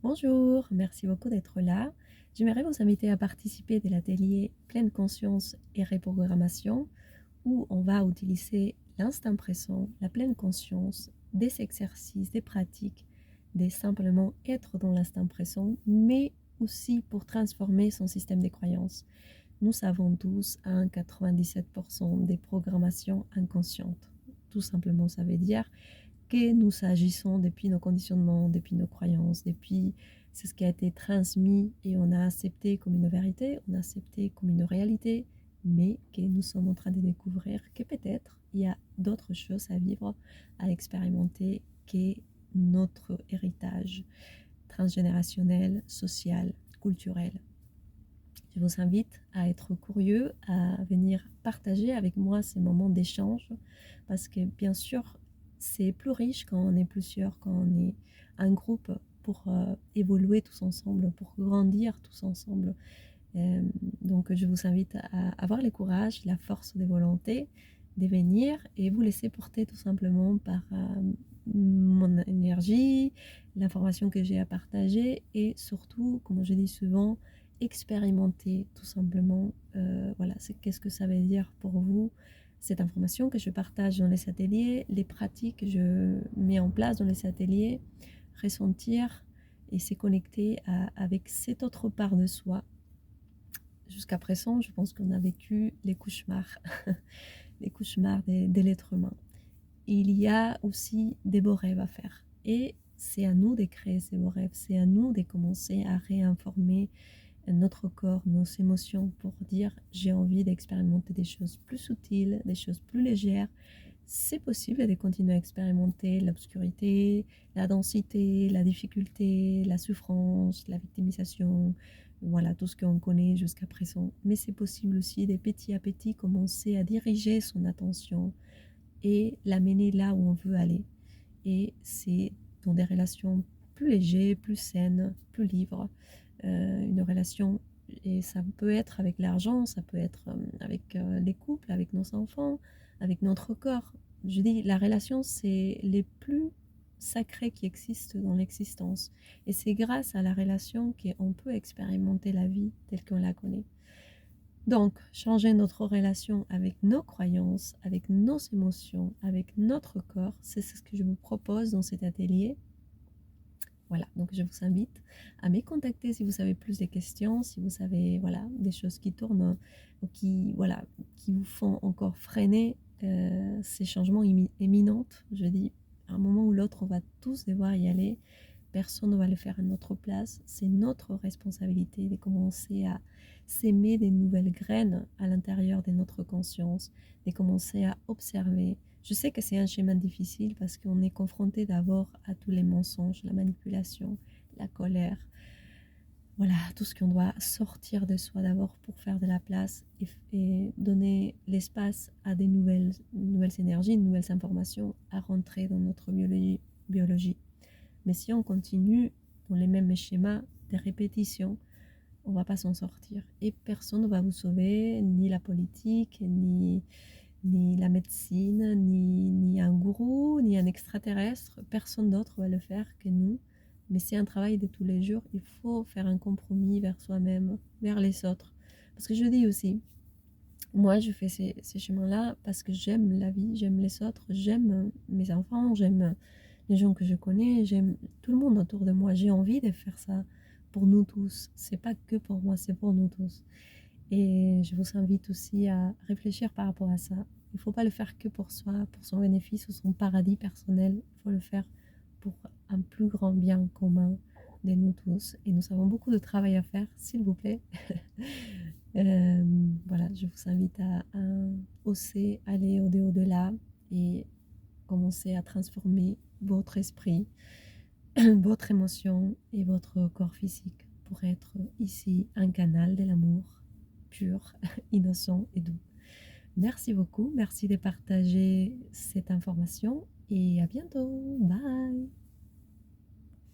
Bonjour, merci beaucoup d'être là. J'aimerais vous inviter à participer de l'atelier Pleine conscience et reprogrammation où on va utiliser l'instant présent, la pleine conscience, des exercices, des pratiques, de simplement être dans l'instant présent, mais aussi pour transformer son système de croyances. Nous savons tous à 97% des programmations inconscientes. Tout simplement, ça veut dire que nous agissons depuis nos conditionnements, depuis nos croyances, depuis c'est ce qui a été transmis et on a accepté comme une vérité, on a accepté comme une réalité, mais que nous sommes en train de découvrir que peut-être il y a d'autres choses à vivre, à expérimenter que notre héritage transgénérationnel, social, culturel. Je vous invite à être curieux, à venir partager avec moi ces moments d'échange parce que bien sûr, c'est plus riche quand on est plusieurs, quand on est un groupe pour évoluer tous ensemble, pour grandir tous ensemble. Euh, donc je vous invite à avoir le courage, la force de volonté de venir et vous laisser porter tout simplement par mon énergie, l'information que j'ai à partager et surtout, comme je dis souvent, expérimenter tout simplement. Voilà, c'est qu'est-ce que ça veut dire pour vous cette information que je partage dans les ateliers, les pratiques que je mets en place dans les ateliers, ressentir et se connecter avec cette autre part de soi. Jusqu'à présent, je pense qu'on a vécu les cauchemars, les cauchemars de l'être humain. Il y a aussi des beaux rêves à faire. Et c'est à nous de créer ces beaux rêves, c'est à nous de commencer à réinformer notre corps, nos émotions pour dire j'ai envie d'expérimenter des choses plus subtiles, des choses plus légères. C'est possible de continuer à expérimenter l'obscurité, la densité, la difficulté, la souffrance, la victimisation, voilà tout ce qu'on connaît jusqu'à présent. Mais c'est possible aussi de petit à petit commencer à diriger son attention et l'amener là où on veut aller. Et c'est dans des relations plus légères, plus saines, plus libres. Une relation, et ça peut être avec l'argent, ça peut être avec les couples, avec nos enfants, avec notre corps. Je dis, la relation, c'est les plus sacrés qui existent dans l'existence. Et c'est grâce à la relation qu'on peut expérimenter la vie telle qu'on la connaît. Donc, changer notre relation avec nos croyances, avec nos émotions, avec notre corps, c'est ce que je vous propose dans cet atelier. Voilà, donc je vous invite à me contacter si vous avez plus de questions, si vous avez voilà, des choses qui tournent ou qui, voilà, qui vous font encore freiner ces changements imminents. Je dis, à un moment ou l'autre, on va tous devoir y aller. Personne ne va le faire à notre place. C'est notre responsabilité de commencer à s'aimer des nouvelles graines à l'intérieur de notre conscience, de commencer à observer. Je sais que c'est un chemin difficile parce qu'on est confronté d'abord à tous les mensonges, la manipulation, la colère. Voilà, tout ce qu'on doit sortir de soi d'abord pour faire de la place et donner l'espace à des nouvelles énergies, de nouvelles informations à rentrer dans notre biologie. Mais si on continue dans les mêmes schémas de répétition, on ne va pas s'en sortir. Et personne ne va vous sauver, ni la politique, ni la médecine, ni un gourou, ni un extraterrestre. Personne d'autre va le faire que nous. Mais c'est un travail de tous les jours. Il faut faire un compromis vers soi-même, vers les autres. Parce que je dis aussi, moi je fais ces chemins-là parce que j'aime la vie, j'aime les autres, j'aime mes enfants, j'aime les gens que je connais, j'aime tout le monde autour de moi. J'ai envie de faire ça pour nous tous. C'est pas que pour moi, c'est pour nous tous. Et je vous invite aussi à réfléchir par rapport à ça. Il ne faut pas le faire que pour soi, pour son bénéfice ou son paradis personnel. Il faut le faire pour un plus grand bien commun de nous tous. Et nous avons beaucoup de travail à faire, s'il vous plaît. Voilà, je vous invite à oser aller au-delà et commencer à transformer votre esprit, votre émotion et votre corps physique pour être ici un canal de l'amour pur, innocent et doux. Merci beaucoup, merci de partager cette information et à bientôt. Bye.